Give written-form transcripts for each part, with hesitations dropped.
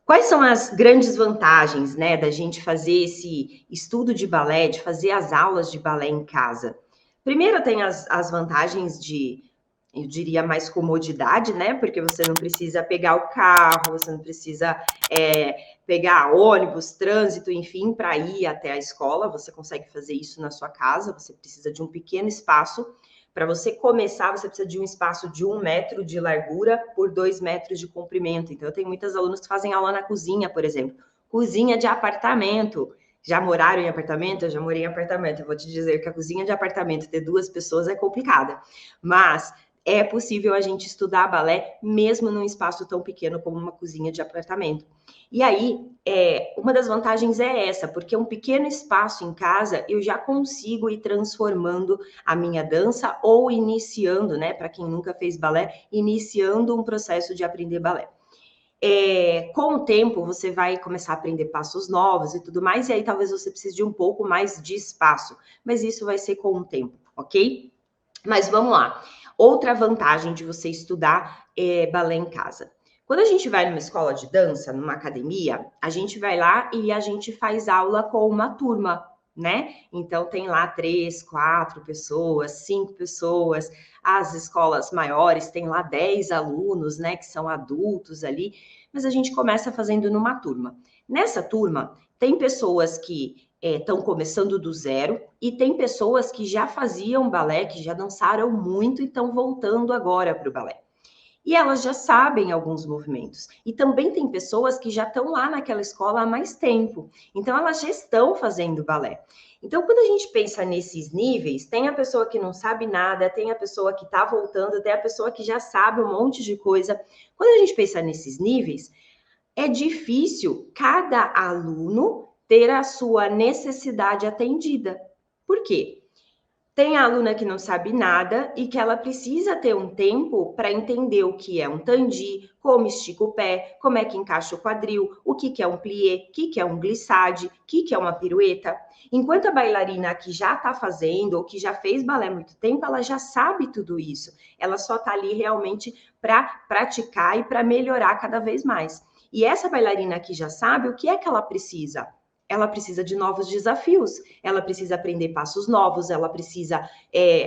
Quais são as grandes vantagens, né, da gente fazer esse estudo de balé, de fazer as aulas de balé em casa? Primeiro tem as vantagens de, eu diria, mais comodidade, né? Porque você não precisa pegar o carro, você não precisa pegar ônibus, trânsito, enfim, para ir até a escola. Você consegue fazer isso na sua casa, você precisa de um pequeno espaço. Para você começar, você precisa de um espaço de 1 metro de largura por 2 metros de comprimento. Então, eu tenho muitas alunas que fazem aula na cozinha, por exemplo. Cozinha de apartamento. Já moraram em apartamento? Eu já morei em apartamento. Eu vou te dizer que a cozinha de apartamento ter 2 pessoas é complicada. Mas é possível a gente estudar balé mesmo num espaço tão pequeno como uma cozinha de apartamento. E aí, uma das vantagens é essa, porque um pequeno espaço em casa eu já consigo ir transformando a minha dança ou iniciando, né, para quem nunca fez balé, iniciando um processo de aprender balé. Com o tempo, você vai começar a aprender passos novos e tudo mais, e aí talvez você precise de um pouco mais de espaço, mas isso vai ser com o tempo, ok? Mas vamos lá. Outra vantagem de você estudar balé em casa. Quando a gente vai numa escola de dança, numa academia, a gente vai lá e a gente faz aula com uma turma, né? Então tem lá 3, 4 pessoas, 5 pessoas. As escolas maiores têm lá 10 alunos, né? Que são adultos ali. Mas a gente começa fazendo numa turma. Nessa turma, tem pessoas que estão começando do zero e tem pessoas que já faziam balé, que já dançaram muito e estão voltando agora para o balé. E elas já sabem alguns movimentos. E também tem pessoas que já estão lá naquela escola há mais tempo. Então, elas já estão fazendo balé. Então, quando a gente pensa nesses níveis, tem a pessoa que não sabe nada, tem a pessoa que está voltando, tem a pessoa que já sabe um monte de coisa. Quando a gente pensa nesses níveis, é difícil cada aluno ter a sua necessidade atendida. Por quê? Tem a aluna que não sabe nada e que ela precisa ter um tempo para entender o que é um tandi, como estica o pé, como é que encaixa o quadril, o que é um plié, o que é um glissade, o que é uma pirueta. Enquanto a bailarina que já está fazendo ou que já fez balé há muito tempo, ela já sabe tudo isso. Ela só está ali realmente para praticar e para melhorar cada vez mais. E essa bailarina que já sabe, o que é que ela precisa? Ela precisa de novos desafios, ela precisa aprender passos novos, ela precisa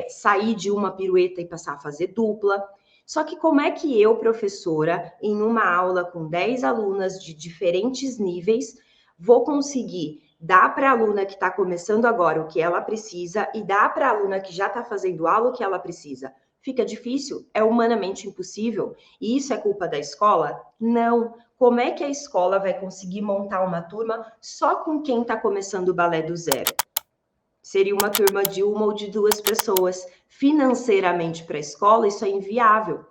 sair de uma pirueta e passar a fazer dupla. Só que como é que eu, professora, em uma aula com 10 alunas de diferentes níveis, vou conseguir dar para a aluna que está começando agora o que ela precisa e dar para a aluna que já está fazendo aula o que ela precisa? Fica difícil? É humanamente impossível? E isso é culpa da escola? Não. Como é que a escola vai conseguir montar uma turma só com quem está começando o balé do zero? Seria uma turma de 1 ou de 2 pessoas. Financeiramente para a escola, isso é inviável.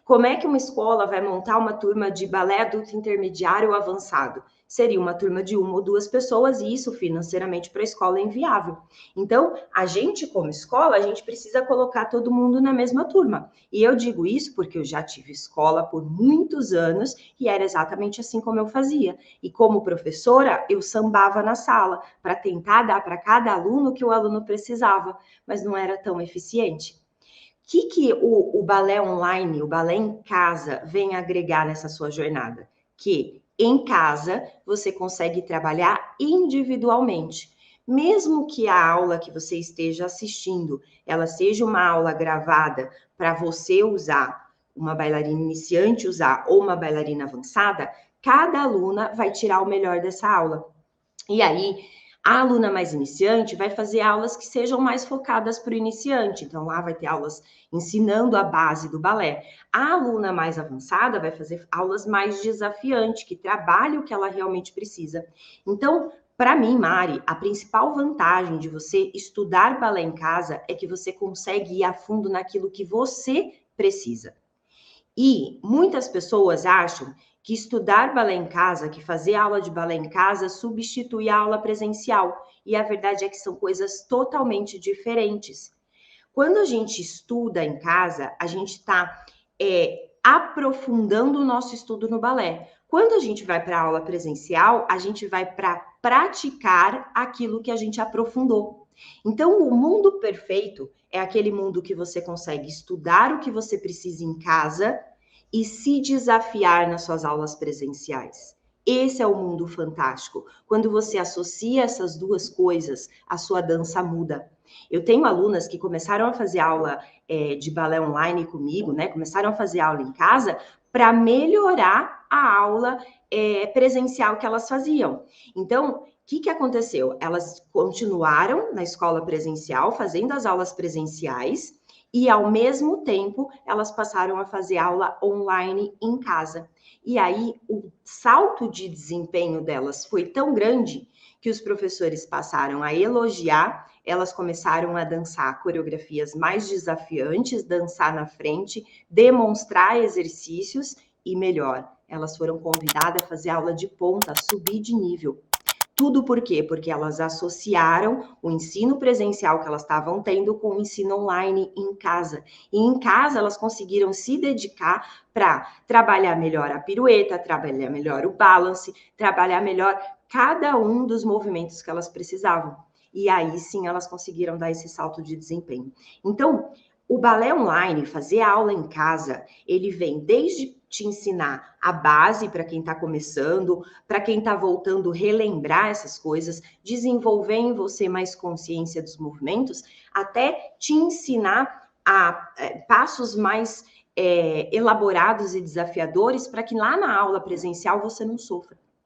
Como é que uma escola vai montar uma turma de balé adulto intermediário ou avançado? Seria uma turma de 1 ou 2 pessoas e isso financeiramente para a escola é inviável. Então, a gente como escola, a gente precisa colocar todo mundo na mesma turma. E eu digo isso porque eu já tive escola por muitos anos e era exatamente assim como eu fazia. E como professora, eu sambava na sala para tentar dar para cada aluno o que o aluno precisava, mas não era tão eficiente. Que o balé online, o balé em casa, vem agregar nessa sua jornada? Que em casa você consegue trabalhar individualmente. Mesmo que a aula que você esteja assistindo, ela seja uma aula gravada para você usar, uma bailarina iniciante usar ou uma bailarina avançada, cada aluna vai tirar o melhor dessa aula. E aí, a aluna mais iniciante vai fazer aulas que sejam mais focadas para o iniciante. Então, lá vai ter aulas ensinando a base do balé. A aluna mais avançada vai fazer aulas mais desafiantes, que trabalhe o que ela realmente precisa. Então, para mim, Mari, a principal vantagem de você estudar balé em casa é que você consegue ir a fundo naquilo que você precisa. E muitas pessoas acham que estudar balé em casa, que fazer aula de balé em casa, substitui a aula presencial. E a verdade é que são coisas totalmente diferentes. Quando a gente estuda em casa, a gente está aprofundando o nosso estudo no balé. Quando a gente vai para a aula presencial, a gente vai para praticar aquilo que a gente aprofundou. Então, o mundo perfeito é aquele mundo que você consegue estudar o que você precisa em casa e se desafiar nas suas aulas presenciais. Esse é o mundo fantástico. Quando você associa essas duas coisas, a sua dança muda. Eu tenho alunas que começaram a fazer aula de balé online comigo, né? Começaram a fazer aula em casa para melhorar a aula presencial que elas faziam. Então, o que aconteceu? Elas continuaram na escola presencial, fazendo as aulas presenciais, e ao mesmo tempo elas passaram a fazer aula online em casa. E aí o salto de desempenho delas foi tão grande que os professores passaram a elogiar, elas começaram a dançar coreografias mais desafiantes, dançar na frente, demonstrar exercícios e melhor, elas foram convidadas a fazer aula de ponta, a subir de nível. Tudo por quê? Porque elas associaram o ensino presencial que elas estavam tendo com o ensino online em casa. E em casa elas conseguiram se dedicar para trabalhar melhor a pirueta, trabalhar melhor o balance, trabalhar melhor cada um dos movimentos que elas precisavam. E aí sim elas conseguiram dar esse salto de desempenho. Então, o balé online, fazer aula em casa, ele vem desde te ensinar a base para quem está começando, para quem está voltando, relembrar essas coisas, desenvolver em você mais consciência dos movimentos, até te ensinar a passos mais elaborados e desafiadores para que lá na aula presencial você não sofra.